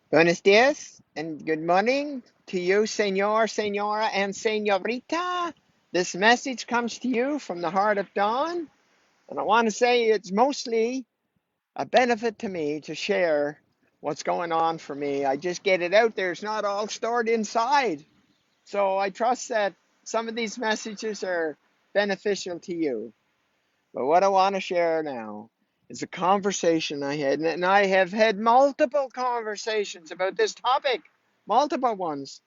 Buenos dias and good morning to you, Senor, Senora, and Senorita. This message comes to you from the heart of Dawn, and I want to say it's mostly a benefit to me to share what's going on for me. I just get it out there. It's not all stored inside. So I trust that some of these messages are beneficial to you. But what I want to share now is a conversation I had, and I have had multiple conversations about this topic, multiple ones.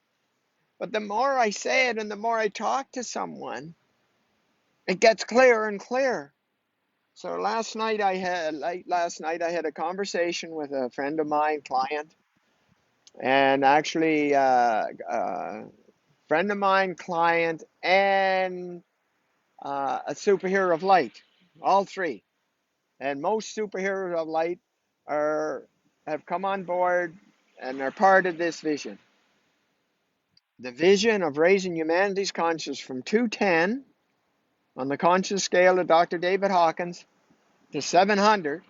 But the more I say it and the more I talk to someone, it gets clearer and clearer. So last night I had a conversation with a friend of mine, client, and actually friend of mine, client, and a superhero of light, all three. And most superheroes of light are have come on board and are part of this vision. The vision of raising humanity's conscious from 210 on the conscious scale of Dr. David Hawkins to 700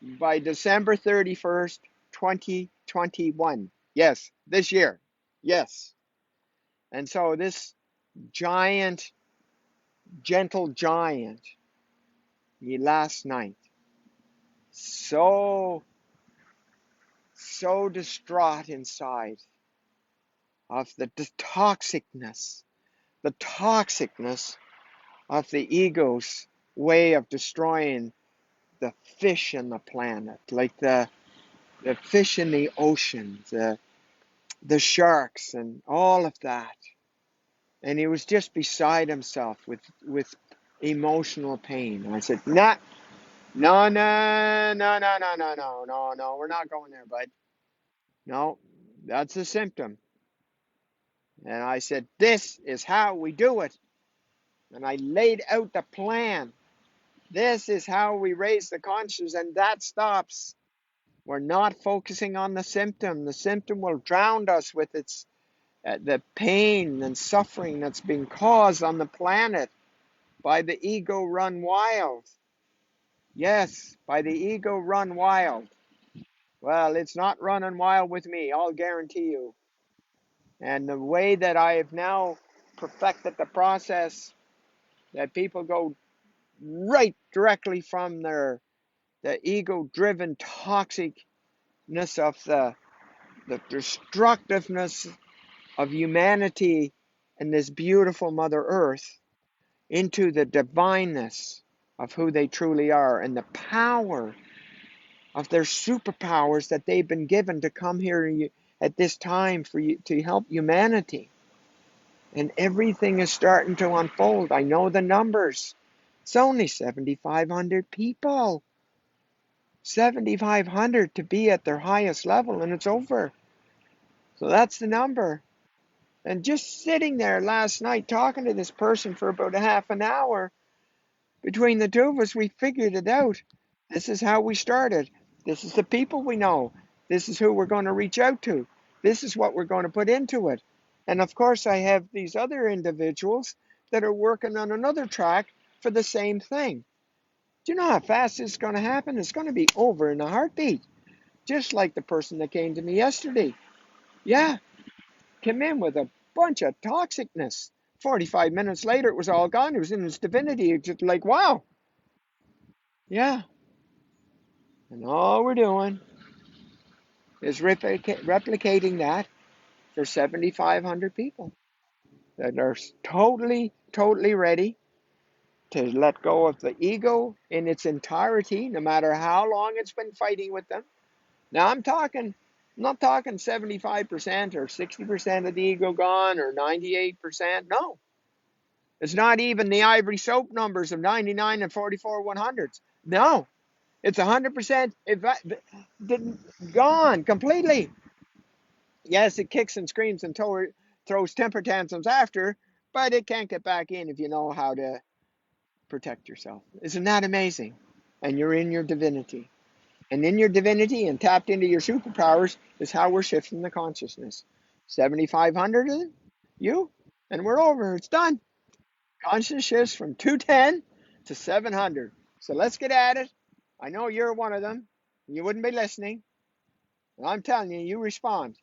by December 31st, 2021. Yes, this year. Yes. And so this giant, gentle giant, last night, so, so distraught inside of the toxicness of the ego's way of destroying the fish in the planet, like the fish in the ocean, the sharks and all of that. And he was just beside himself with emotional pain. I said, nah, no, no, no, no, no, no, no, no, no, we're not going there, bud. No, that's a symptom. And I said, this is how we do it. And I laid out the plan. This is how we raise the conscious, and that stops. We're not focusing on the symptom. The symptom will drown us with its the pain and suffering that's being caused on the planet by the ego run wild. Yes, by the ego run wild. Well, it's not running wild with me, I'll guarantee you. And the way that I have now perfected the process that people go right directly from the ego driven toxicness of the destructiveness of humanity and this beautiful Mother Earth into the divineness of who they truly are and the power of their superpowers that they've been given to come here at this time for you to help humanity. And everything is starting to unfold. I know the numbers. It's only 7,500 people. 7,500 to be at their highest level, and it's over. So that's the number. And just sitting there last night talking to this person for about a half an hour, between the two of us, we figured it out. This is how we started. This is the people we know. This is who we're going to reach out to. This is what we're going to put into it. And of course, I have these other individuals that are working on another track for the same thing. Do you know how fast this is going to happen? It's going to be over in a heartbeat. Just like the person that came to me yesterday. Yeah, came in with a bunch of toxicness. 45 minutes later, it was all gone. It was in his divinity. It's just like, wow. Yeah. And all we're doing is replicating that for 7,500 people that are totally, totally ready to let go of the ego in its entirety, no matter how long it's been fighting with them. Now I'm not talking 75% or 60% of the ego gone or 98%. No, it's not even the ivory soap numbers of 99 and 44 100s. No, it's 100% gone completely. Yes, it kicks and screams and throws temper tantrums after, but it can't get back in if you know how to protect yourself. Isn't that amazing? And you're in your divinity. And in your divinity and tapped into your superpowers is how we're shifting the consciousness. 7,500 of you, and we're over. It's done. Conscious shifts from 210 to 700. So let's get at it. I know you're one of them. You wouldn't be listening. I'm telling you, you respond.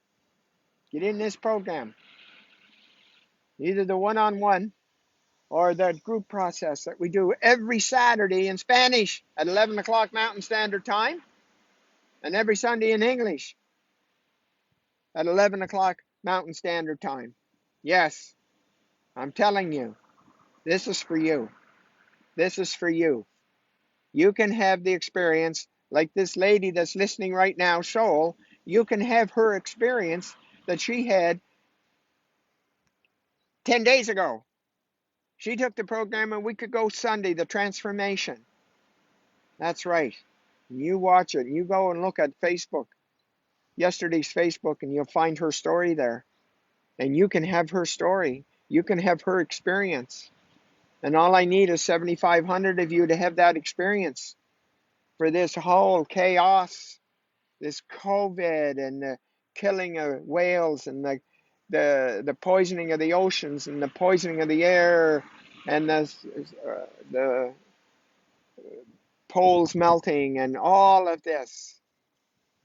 Get in this program, either the one-on-one or the group process that we do every Saturday in Spanish at 11 o'clock Mountain Standard Time, and every Sunday in English at 11 o'clock Mountain Standard Time. Yes, I'm telling you, this is for you. This is for you. You can have the experience like this lady that's listening right now, Soul. You can have her experience that she had 10 days ago. She took the program a week ago Sunday, the transformation. That's right. You watch it. You go and look at Facebook, yesterday's Facebook, and you'll find her story there. And you can have her story. You can have her experience. And all I need is 7,500 of you to have that experience for this whole chaos, this COVID and the killing of whales and the poisoning of the oceans and the poisoning of the air and the poles melting and all of this.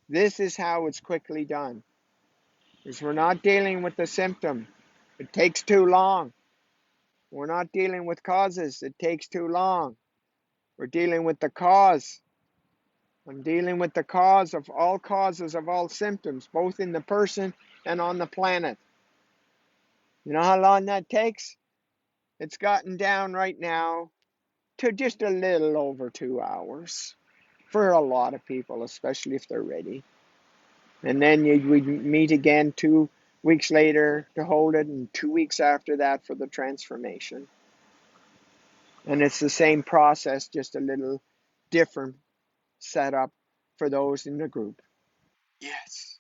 This is how it's quickly done. Is we're not dealing with the symptom. It takes too long. We're not dealing with causes. It takes too long. We're dealing with the cause. I'm dealing with the cause of all causes of all symptoms, both in the person and on the planet. You know how long that takes? It's gotten down right now to just a little over 2 hours for a lot of people, especially if they're ready. And then we meet again 2 weeks later to hold it, and 2 weeks after that for the transformation. And it's the same process, just a little different setup for those in the group. Yes.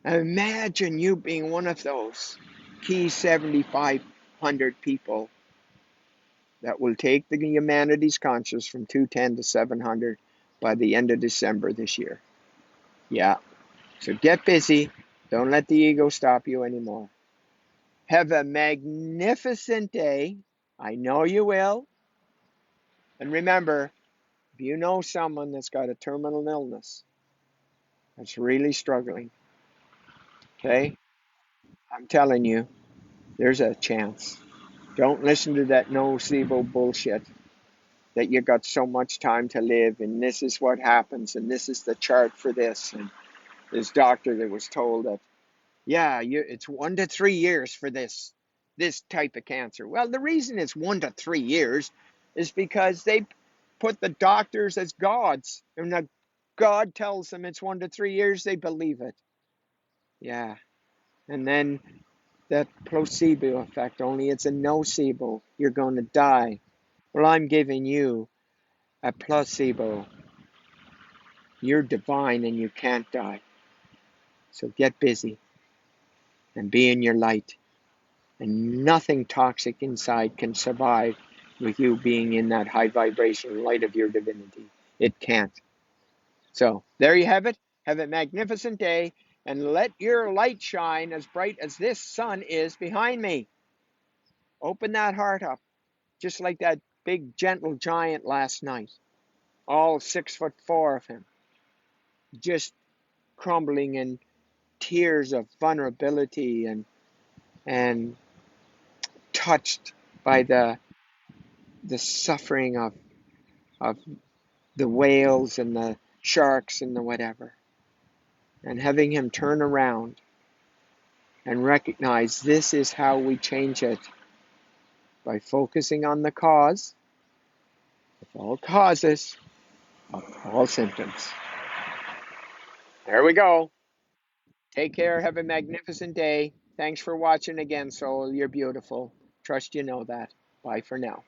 Imagine you being one of those key 7,500 people that will take the humanities conscious from 210 to 700 by the end of December this year. Yeah. So get busy. Don't let the ego stop you anymore. Have a magnificent day. I know you will. And remember, if you know someone that's got a terminal illness that's really struggling, okay, I'm telling you, there's a chance. Don't listen to that nocebo bullshit that you got so much time to live and this is what happens and this is the chart for this. And this doctor that was told that, yeah, it's 1 to 3 years for this type of cancer. Well, the reason it's 1 to 3 years is because they put the doctors as gods, and the God tells them it's 1 to 3 years, they believe it. Yeah, and then that placebo effect, only it's a nocebo. You're going to die. Well, I'm giving you a placebo. You're divine and you can't die. So get busy and be in your light. And nothing toxic inside can survive with you being in that high vibration light of your divinity. It can't. So there you have it. Have a magnificent day and let your light shine as bright as this sun is behind me. Open that heart up, just like that big gentle giant last night. All 6'4" of him, just crumbling in tears of vulnerability and touched by the suffering of the whales and the sharks and the whatever. And having him turn around and recognize this is how we change it, by focusing on the cause of all causes of all symptoms. There we go. Take care. Have a magnificent day. Thanks for watching again, Soul. You're beautiful. Trust you know that. Bye for now.